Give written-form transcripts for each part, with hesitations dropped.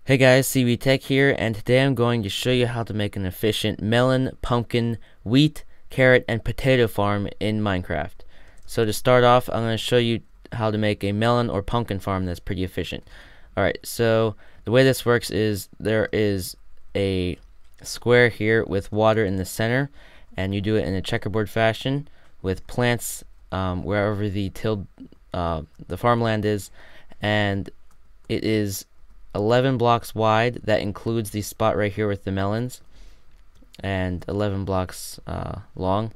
Hey guys, CBtech here, and today I'm going to show you how to make an efficient melon, pumpkin, wheat, carrot, and potato farm in Minecraft. So to start off, I'm going to show you how to make a melon or pumpkin farm that's pretty efficient. Alright, so the way this works is there is a square here with water in the center, and you do it in a checkerboard fashion with plants wherever the farmland is, and it is 11 blocks wide. That includes the spot right here with the melons, and 11 blocks long.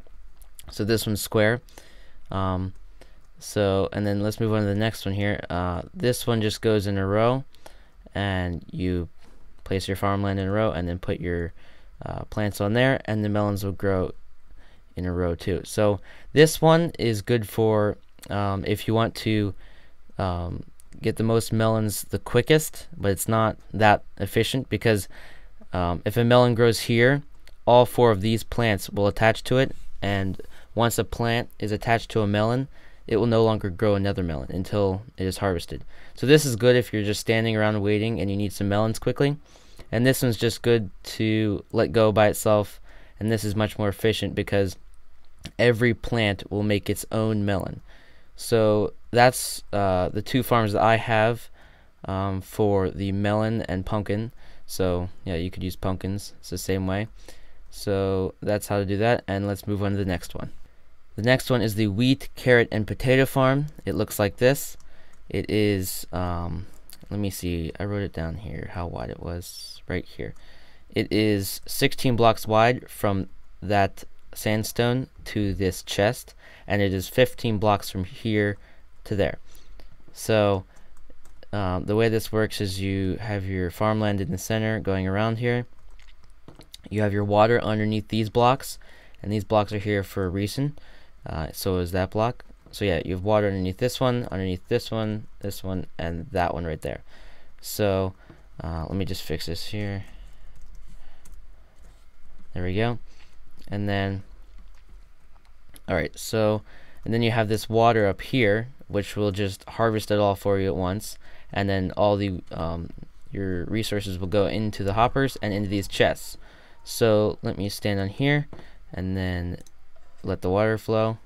So this one's square. And then let's move on to the next one here. This one just goes in a row, and you place your farmland in a row and then put your plants on there, and the melons will grow in a row too. So this one is good for if you want to get the most melons the quickest, but it's not that efficient because if a melon grows here, all 4 of these plants will attach to it, and once a plant is attached to a melon, it will no longer grow another melon until it is harvested. So this is good if you're just standing around waiting and you need some melons quickly, and this one's just good to let go by itself, and this is much more efficient because every plant will make its own melon. So that's the 2 farms that I have for the melon and pumpkin. So yeah, you could use pumpkins. It's the same way. So that's how to do that, and let's move on to the next one. The next one is the wheat, carrot, and potato farm. It looks like this. It is, let me see, I wrote it down here, how wide it was, right here. It is 16 blocks wide from that sandstone to this chest, and it is 15 blocks from here to there. So the way this works is you have your farmland in the center going around here. You have your water underneath these blocks, and these blocks are here for a reason. So is that block. So yeah, you have water underneath this one, this one, and that one right there. So let me just fix this here. There we go. And then alright, so and then you have this water up here, which will just harvest it all for you at once, and then all the your resources will go into the hoppers and into these chests. So let me stand on here and then let the water flow,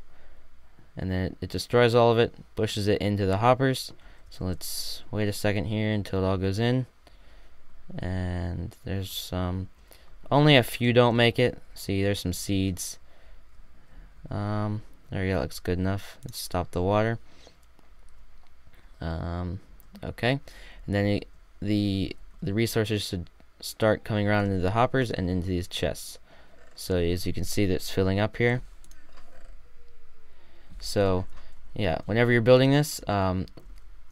and then it destroys all of it, pushes it into the hoppers. So let's wait a second here until it all goes in, and there's only a few don't make it. See, there's some seeds. There you go, looks good enough. Let's stop the water. Okay, and then the resources should start coming around into the hoppers and into these chests. So as you can see, that's filling up here. So yeah, whenever you're building this, you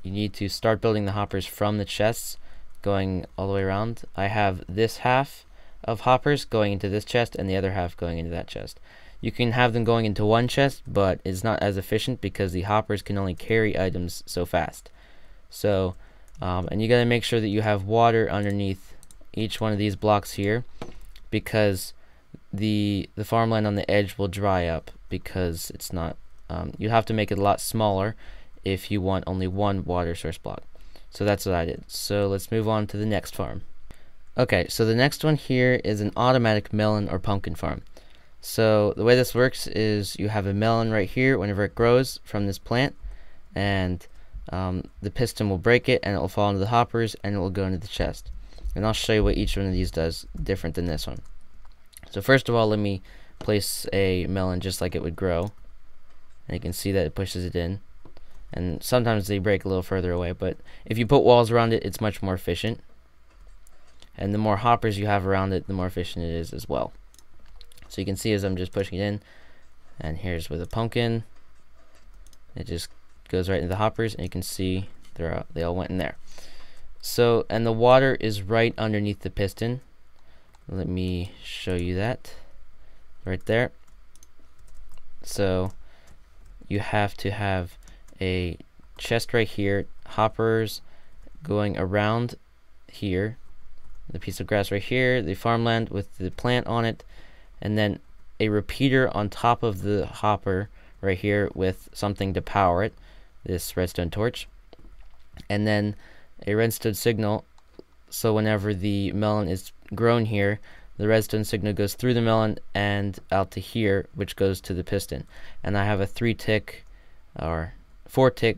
need to start building the hoppers from the chests going all the way around. I have this half of hoppers going into this chest and the other half going into that chest. You can have them going into one chest, but it's not as efficient because the hoppers can only carry items so fast. So and you got to make sure that you have water underneath each one of these blocks here, because the farmland on the edge will dry up because it's not you have to make it a lot smaller if you want only one water source block. So that's what I did. So let's move on to the next farm. Okay, so the next one here is an automatic melon or pumpkin farm. So the way this works is you have a melon right here whenever it grows from this plant, and the piston will break it and it will fall into the hoppers and it will go into the chest. And I'll show you what each one of these does different than this one. So first of all, let me place a melon just like it would grow, and you can see that it pushes it in, and sometimes they break a little further away, but if you put walls around it, it's much more efficient, and the more hoppers you have around it, the more efficient it is as well. So you can see as I'm just pushing it in, and here's with a pumpkin, it just goes right into the hoppers, and you can see they all went in there. So, and the water is right underneath the piston. Let me show you that right there. So you have to have a chest right here, hoppers going around here, the piece of grass right here, the farmland with the plant on it, and then a repeater on top of the hopper right here with something to power it, this redstone torch, and then a redstone signal so whenever the melon is grown here, the redstone signal goes through the melon and out to here, which goes to the piston. And I have a 3-tick or 4-tick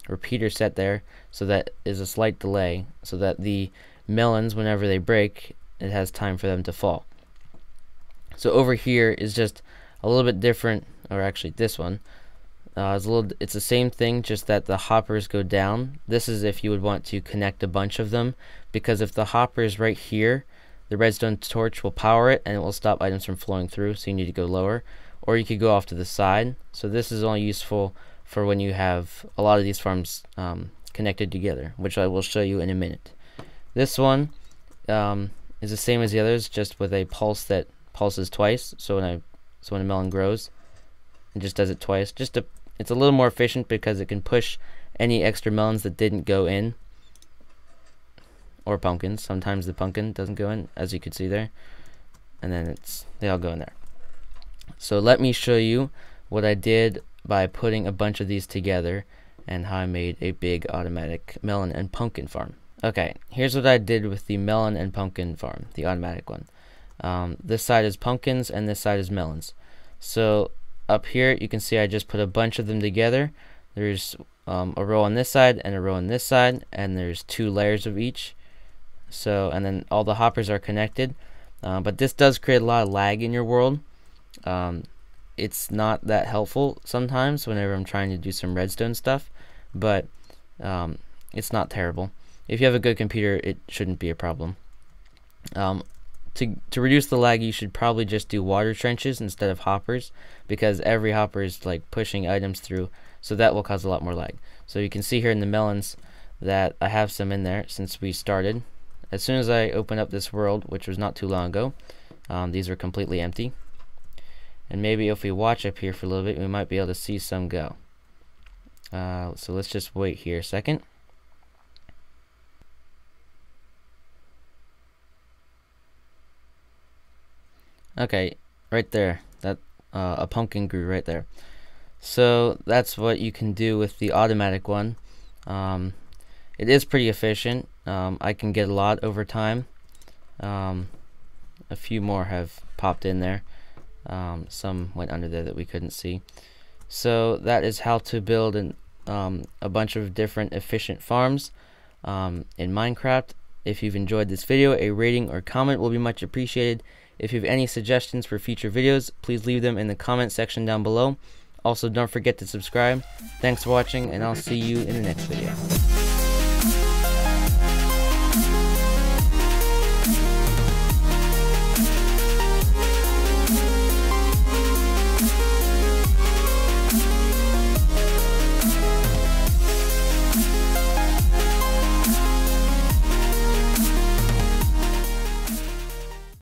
repeater set there, so that is a slight delay, so that the melons, whenever they break, it has time for them to fall. So over here is just a little bit different, or actually this one. It's the same thing, just that the hoppers go down. This is if you would want to connect a bunch of them, because if the hopper is right here, the redstone torch will power it and it will stop items from flowing through, so you need to go lower. Or you could go off to the side. So this is only useful for when you have a lot of these farms connected together, which I will show you in a minute. This one is the same as the others, just with a pulse that pulses twice. So when a melon grows, it just does it twice. It's a little more efficient because it can push any extra melons that didn't go in, or pumpkins. Sometimes the pumpkin doesn't go in, as you can see there, and then they all go in there. So let me show you what I did by putting a bunch of these together and how I made a big automatic melon and pumpkin farm. Okay, here's what I did with the melon and pumpkin farm, the automatic one. This side is pumpkins and this side is melons. So up here you can see I just put a bunch of them together. There's a row on this side and a row on this side, and there's 2 layers of each. So, and then all the hoppers are connected, but this does create a lot of lag in your world. It's not that helpful sometimes whenever I'm trying to do some redstone stuff, but it's not terrible. If you have a good computer, it shouldn't be a problem. To reduce the lag, you should probably just do water trenches instead of hoppers, because every hopper is like pushing items through, so that will cause a lot more lag. So you can see here in the melons that I have some in there since we started. As soon as I opened up this world, which was not too long ago, these were completely empty. And maybe if we watch up here for a little bit, we might be able to see some go. So let's just wait here a second. Okay, right there, that a pumpkin grew right there. So that's what you can do with the automatic one. It is pretty efficient. I can get a lot over time. A few more have popped in there. Some went under there that we couldn't see. So that is how to build a bunch of different efficient farms in Minecraft. If you've enjoyed this video, a rating or comment will be much appreciated. If you have any suggestions for future videos, please leave them in the comment section down below. Also, don't forget to subscribe. Thanks for watching, and I'll see you in the next video.